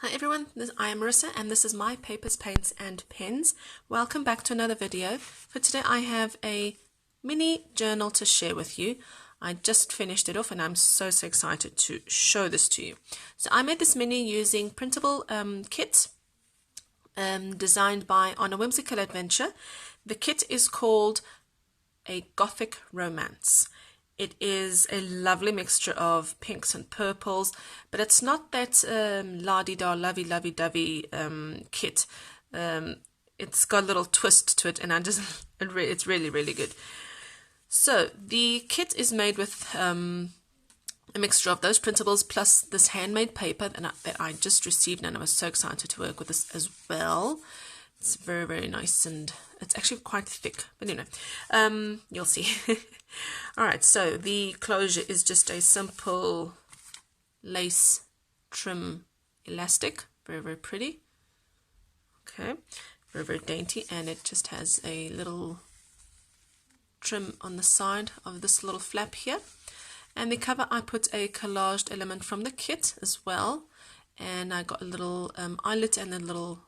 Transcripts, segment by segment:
Hi everyone, I am Marissa and this is my Papers, Paints and Pens. Welcome back to another video. For today I have a mini journal to share with you. I just finished it off and I'm so excited to show this to you. So I made this mini using printable kits designed by On A Whimsical Adventure. The kit is called a Gothic Romance. It is a lovely mixture of pinks and purples, but it's not that la-di-da, lovey-dovey kit. It's got a little twist to it, and it's really good. So the kit is made with a mixture of those printables plus this handmade paper that I just received, and I was so excited to work with this as well. It's very nice, and it's actually quite thick, but you'll see. Alright, so the closure is just a simple lace trim elastic, very pretty. Okay, very dainty, and it just has a little trim on the side of this little flap here. And the cover, I put a collaged element from the kit as well, and I got a little eyelet and a little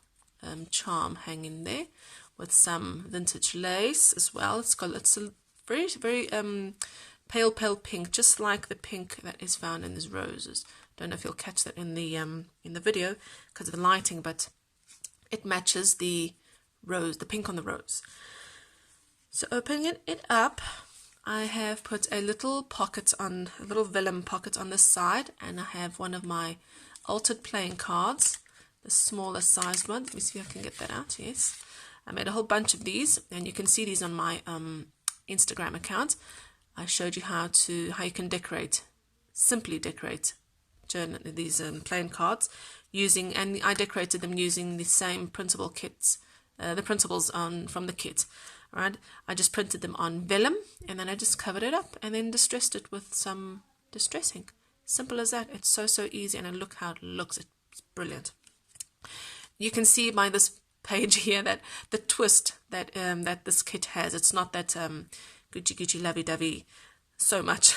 charm hanging there with some vintage lace as well. It's a very pale pink, just like the pink that is found in these roses. Don't know if you'll catch that in the video because of the lighting, but it matches the rose, the pink on the rose. So opening it up, I have put a little vellum pocket on this side, and I have one of my altered playing cards, the smaller sized one. Let me see if I can get that out. Yes, I made a whole bunch of these, and you can see these on my Instagram account. I showed you how you can simply decorate these playing cards and I decorated them using the same printable kits, the printables from the kit. Alright, I just printed them on vellum, and then I just covered it up and then distressed it with some distress ink. Simple as that. It's so easy, and look how it looks. It's brilliant. You can see by this page here that the twist that this kit has, it's not that Gucci lovey-dovey so much.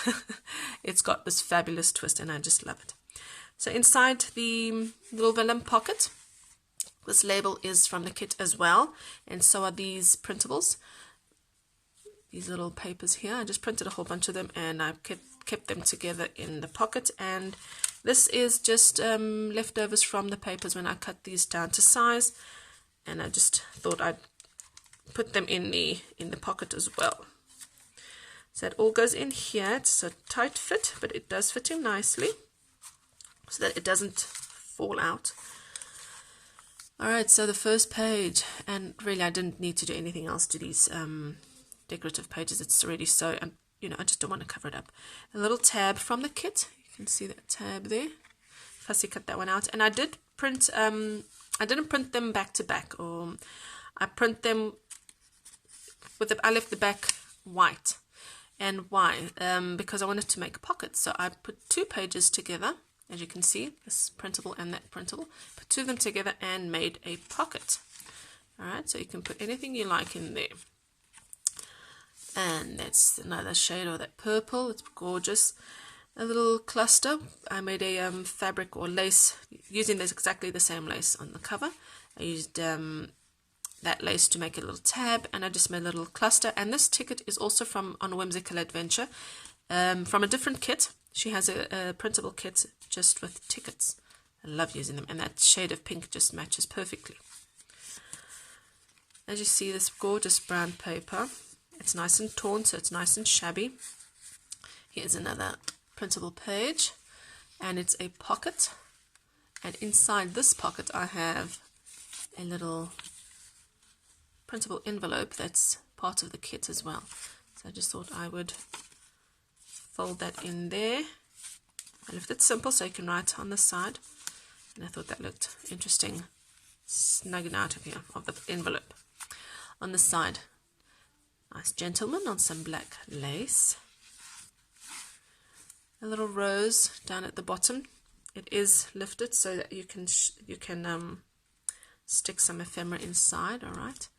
It's got this fabulous twist, and I just love it. So inside the little vellum pocket, this label is from the kit as well, and so are these printables, these little papers here. I just printed a whole bunch of them, and I kept them together in the pocket. And this is just leftovers from the papers when I cut these down to size, and I just thought I'd put them in the pocket as well. So it all goes in here. It's a tight fit, but it does fit in nicely so that it doesn't fall out. Alright, so the first page, and really I didn't need to do anything else to these decorative pages. It's already so, I just don't want to cover it up. A little tab from the kit. You can see that tab there. Fussy cut that one out, and I did print. I didn't print them back to back, or I print them I left the back white. And why? Because I wanted to make pockets. So I put two pages together, as you can see, this printable and that printable. Put two of them together and made a pocket. Alright, so you can put anything you like in there. And that's another shade of that purple. It's gorgeous. A little cluster. I made a fabric or lace using exactly the same lace on the cover. I used that lace to make a little tab, and I just made a little cluster. And this ticket is also from On A Whimsical Adventure, from a different kit. She has a printable kit just with tickets. I love using them, and that shade of pink just matches perfectly. As you see, this gorgeous brown paper, it's nice and torn, so it's nice and shabby. Here's another printable page, and it's a pocket, and inside this pocket I have a little printable envelope that's part of the kit as well. So I just thought I would fold that in there. I left it simple so you can write on the side, and I thought that looked interesting, snugging out of here of the envelope. On the side, nice gentleman on some black lace. A little rose down at the bottom. It is lifted so that you can stick some ephemera inside. All right,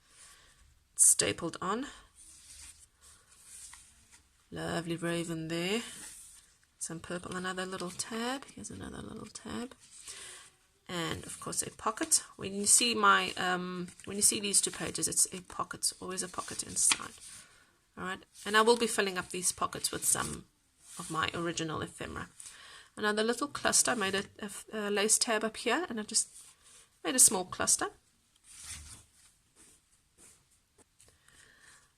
it's stapled on. Lovely raven there. Some purple. Another little tab. Here's another little tab. and of course a pocket. When you see my when you see these two pages, it's a pocket, always a pocket inside. All right, and I will be filling up these pockets with some of my original ephemera. Another little cluster. I made a lace tab up here, and I just made a small cluster.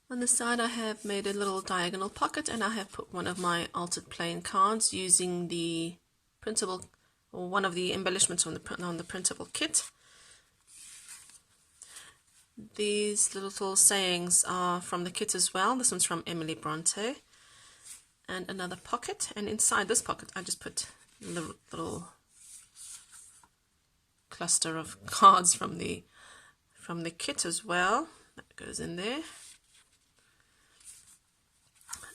On the side I have made a little diagonal pocket, and I have put one of my altered plain cards using the printable, or one of the embellishments on the printable kit. These little sayings are from the kit as well. This one's from Emily Bronte. And another pocket, and inside this pocket I just put a little cluster of cards from the kit as well. That goes in there.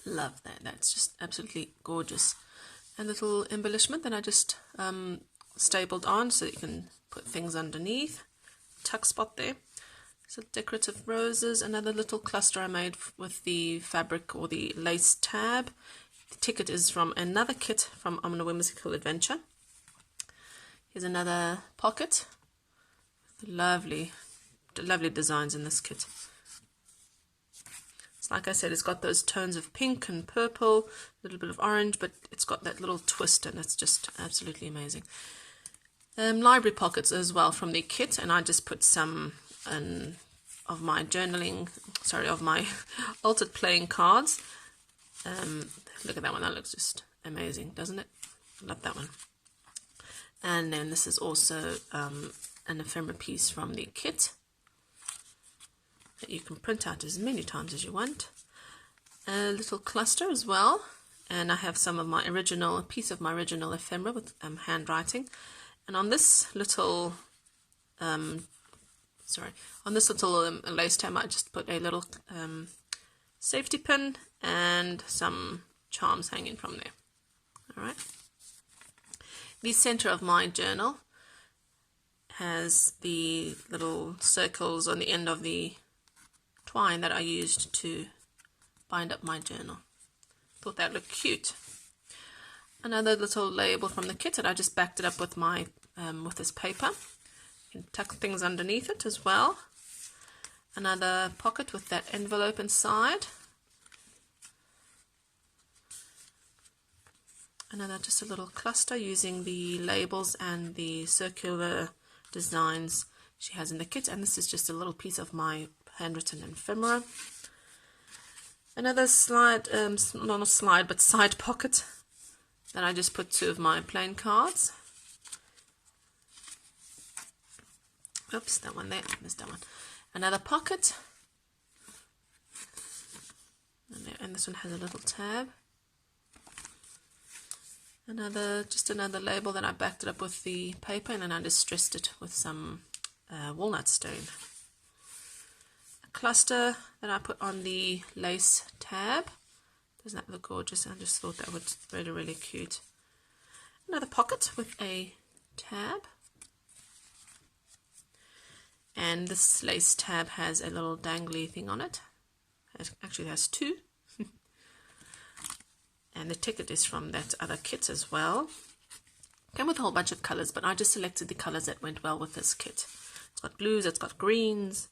Love that. That's just absolutely gorgeous. A little embellishment that I just stapled on so that you can put things underneath. Tuck spot there. So decorative roses. Another little cluster I made with the fabric or the lace tab. The ticket is from another kit from On A Whimsical Adventure. Here's another pocket. Lovely designs in this kit. Like I said, it's got those tones of pink and purple, a little bit of orange, but it's got that little twist, and it's just absolutely amazing. Library pockets as well from the kit, and I just put some of my of my altered playing cards. Look at that one. That looks just amazing, doesn't it? Love that one. And then this is also an ephemera piece from the kit that you can print out as many times as you want. A little cluster as well, and I have some of my a piece of my original ephemera with handwriting. And on this little lace tab, I just put a little safety pin and some charms hanging from there. All right. The center of my journal has the little circles on the end of the twine that I used to bind up my journal. Thought that looked cute. Another little label from the kit that I just backed it up with my with this paper. You can tuck things underneath it as well. Another pocket with that envelope inside. Another just a little cluster using the labels and the circular designs she has in the kit, and this is just a little piece of my handwritten ephemera. Another slide, not a slide, but side pocket that I just put two of my plain cards. Oops, that one there, missed that one. Another pocket, and this one has a little tab. Just another label that I backed it up with the paper, and then I distressed it with some walnut stone. Cluster that I put on the lace tab. Doesn't that look gorgeous? I just thought that would be really cute. Another pocket with a tab. And this lace tab has a little dangly thing on it. It actually has two. And the ticket is from that other kit as well. Came with a whole bunch of colors, but I just selected the colors that went well with this kit. It's got blues, it's got greens,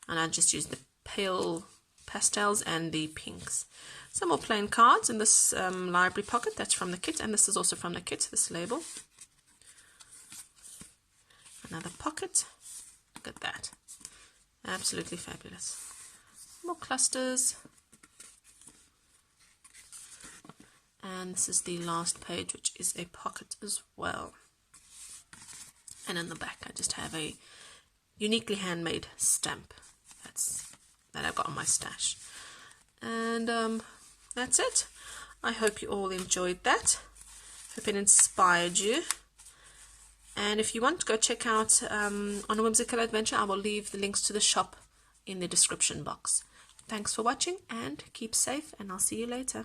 and I just used the pale pastels and the pinks. Some more plain cards in this library pocket. That's from the kit, and this is also from the kit, this label. Another pocket. Look at that. Absolutely fabulous. More clusters. And this is the last page, which is a pocket as well. And in the back I just have a uniquely handmade stamp that I've got on my stash. And that's it. I hope you all enjoyed that. Hope it inspired you. And if you want to go check out On A Whimsical Adventure, I will leave the links to the shop in the description box. Thanks for watching, and keep safe, and I'll see you later.